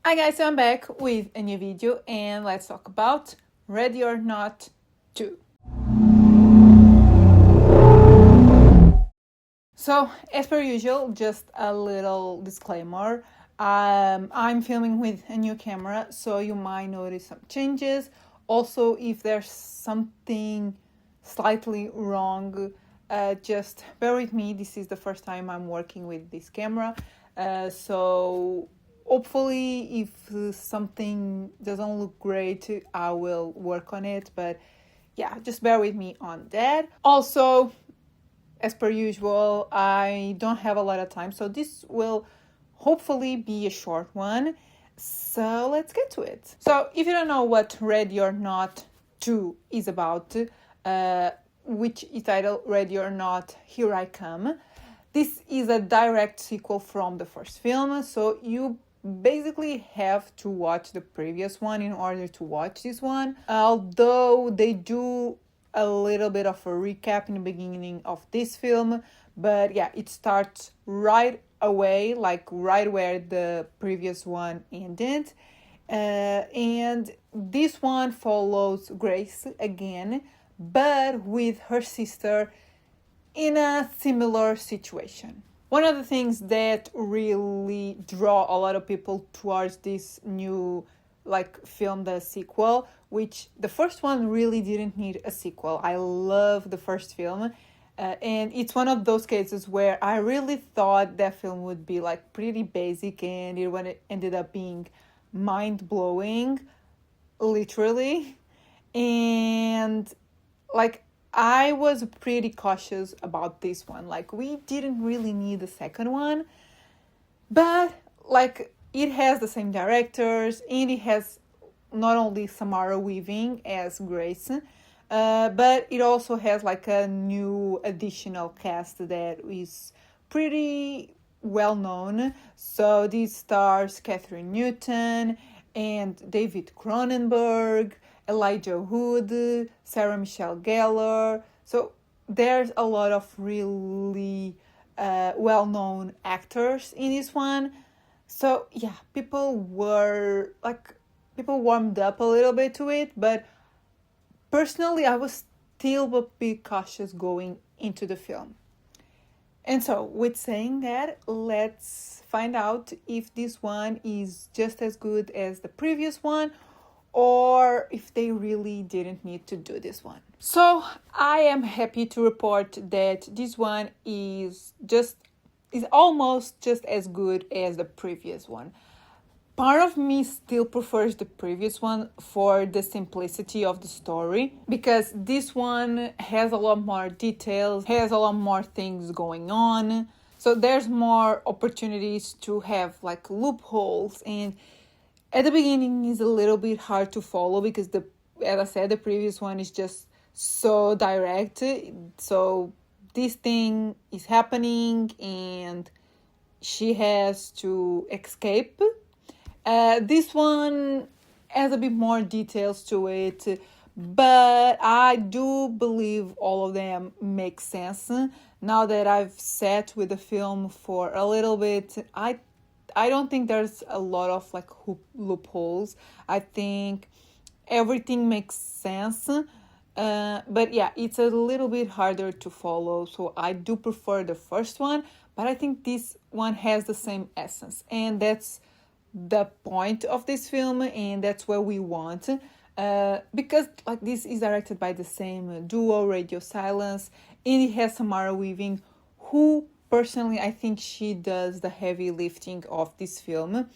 Hi guys, so I'm back with a new video and let's talk about Ready or Not 2. So, as per usual, just a little disclaimer. I'm filming with a new camera, so you might notice some changes. Also, if there's something slightly wrong, just bear with me. This is the first time I'm working with this camera. So hopefully if something doesn't look great, I will work on it. But yeah, just bear with me on that. Also, as per usual, I don't have a lot of time, so this will hopefully be a short one. So let's get to it. So if you don't know what Ready or Not 2 is about, which is titled Ready or Not, Here I Come, this is a direct sequel from the first film, so you basically have to watch the previous one in order to watch this one. Although they do a little bit of a recap in the beginning of this film, but yeah, it starts right away, like right where the previous one ended. And this one follows Grace again, but with her sister in a similar situation. One of the things that really draw a lot of people towards this new film, the sequel, which the first one really didn't need a sequel. I love the first film, and it's one of those cases where I really thought that film would be pretty basic, and it ended up being mind-blowing, literally. And I was pretty cautious about this one. We didn't really need the second one, but it has the same directors, and it has not only Samara Weaving as Grace, but it also has a new additional cast that is pretty well known. So this stars Catherine Newton and David Cronenberg, Elijah Wood, Sarah Michelle Gellar. So there's a lot of really well-known actors in this one. So yeah, people warmed up a little bit to it, but personally I was still a bit cautious going into the film. And so, with saying that, let's find out if this one is just as good as the previous one, or if they really didn't need to do this one. So I am happy to report that this one is almost just as good as the previous one. Part of me still prefers the previous one for the simplicity of the story, because this one has a lot more details, has a lot more things going on. So there's more opportunities to have loopholes, and at the beginning is a little bit hard to follow because as I said, the previous one is just so direct. So this thing is happening and she has to escape. This one has a bit more details to it, but I do believe all of them make sense. Now that I've sat with the film for a little bit, I don't think there's a lot of loopholes. I think everything makes sense. But yeah, it's a little bit harder to follow. So I do prefer the first one, but I think this one has the same essence. And that's the point of this film, and that's what we want. Because this is directed by the same duo, Radio Silence, and it has Samara Weaving, who personally, I think she does the heavy lifting of this film.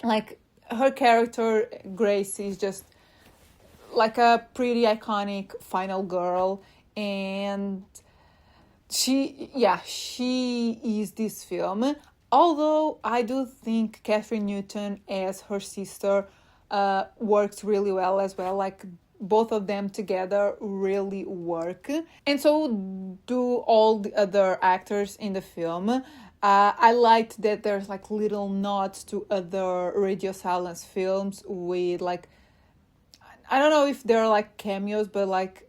Her character, Grace, is just a pretty iconic final girl, and she is this film. Although I do think Catherine Newton as her sister works really well as well. Both of them together really work, and so do all the other actors in the film. I liked that there's little nods to other Radio Silence films with I don't know if they're cameos, but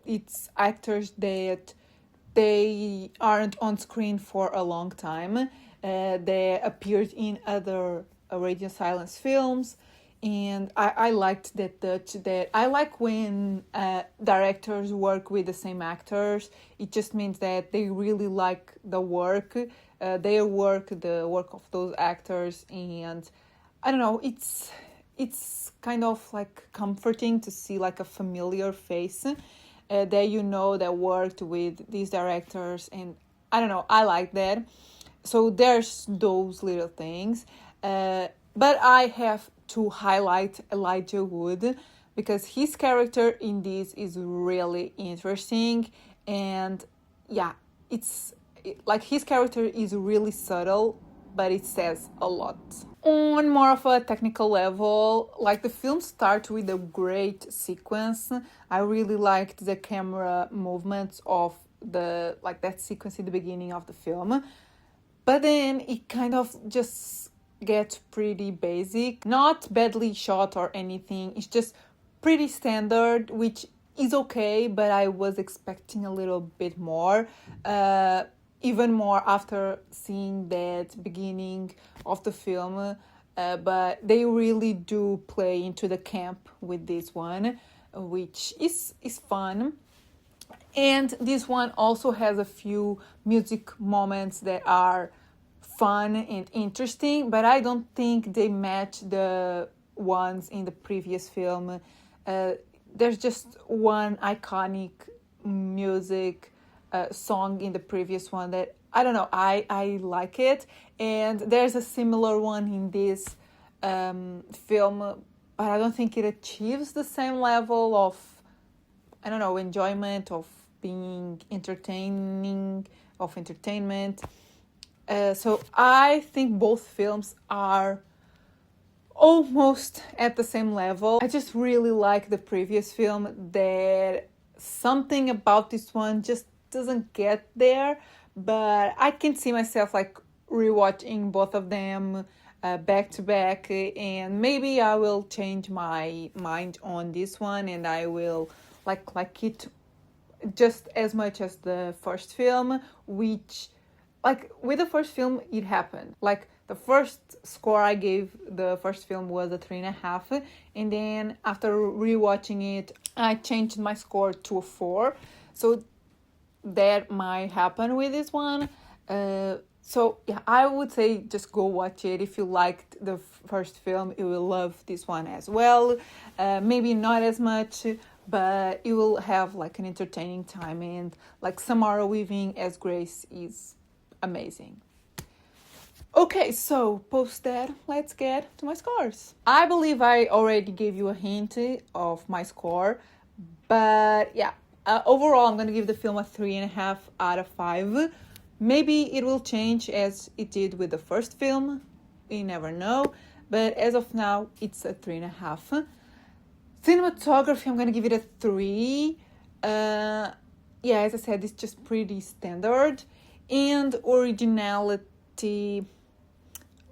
it's actors that aren't on screen for a long time. They appeared in other Radio Silence films, and I liked that touch. That I like when directors work with the same actors. It just means that they really like the work, their work, the work of those actors, and I don't know. It's kind of like comforting to see like a familiar face that you know that worked with these directors, and I don't know. I like that. So there's those little things. But I have to highlight Elijah Wood because his character in this is really interesting, and yeah, like his character is really subtle, but it says a lot. On more of a technical level, like the film starts with a great sequence. I really liked the camera movements of that sequence in the beginning of the film, but then it kind of just gets pretty basic. Not badly shot or anything, it's just pretty standard, which is okay, but I was expecting a little bit more, even more after seeing that beginning of the film. But they really do play into the camp with this one, which is fun. And this one also has a few music moments that are fun and interesting, but I don't think they match the ones in the previous film. There's just one iconic music song in the previous one that I don't know, I like it, and there's a similar one in this film, but I don't think it achieves the same level of, I don't know, enjoyment, of being entertainment. So I think both films are almost at the same level. I just really like the previous film. That something about this one just doesn't get there, but I can see myself like rewatching both of them back to back, and maybe I will change my mind on this one, and I will like it just as much as the first film, which, like, with the first film, it happened. Like, the first score I gave the first film was a 3.5, and then after rewatching it, I changed my score to a 4. So that might happen with this one. So yeah, I would say just go watch it. If you liked the first film, you will love this one as well. Maybe not as much, but you will have like an entertaining time, and like Samara Weaving as Grace is amazing. Okay, so post that, let's get to my scores. I believe I already gave you a hint of my score, but yeah, overall I'm gonna give the film a 3.5 out of 5. Maybe it will change as it did with the first film, you never know, but as of now it's a 3.5. Cinematography, I'm gonna give it a 3. Yeah, as I said, it's just pretty standard. And originality,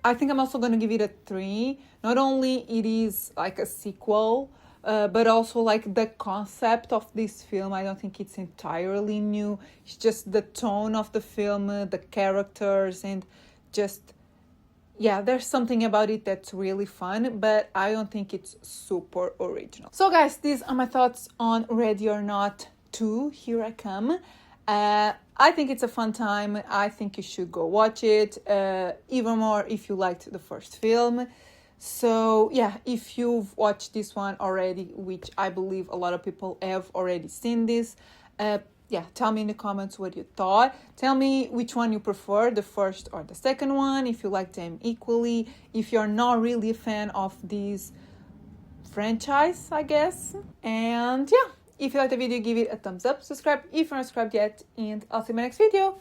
I think I'm also gonna give it a 3. Not only it is like a sequel, but also like the concept of this film, I don't think it's entirely new. It's just the tone of the film, the characters, and just, yeah, there's something about it that's really fun, but I don't think it's super original. So guys, these are my thoughts on Ready or Not 2, Here I Come. I think it's a fun time. I think you should go watch it, even more if you liked the first film. So yeah, if you've watched this one already, which I believe a lot of people have already seen this, yeah, tell me in the comments what you thought. Tell me which one you prefer, the first or the second one, if you like them equally, if you're not really a fan of this franchise, I guess. And yeah, if you liked the video, give it a thumbs up, subscribe if you're not subscribed yet, and I'll see you in my next video.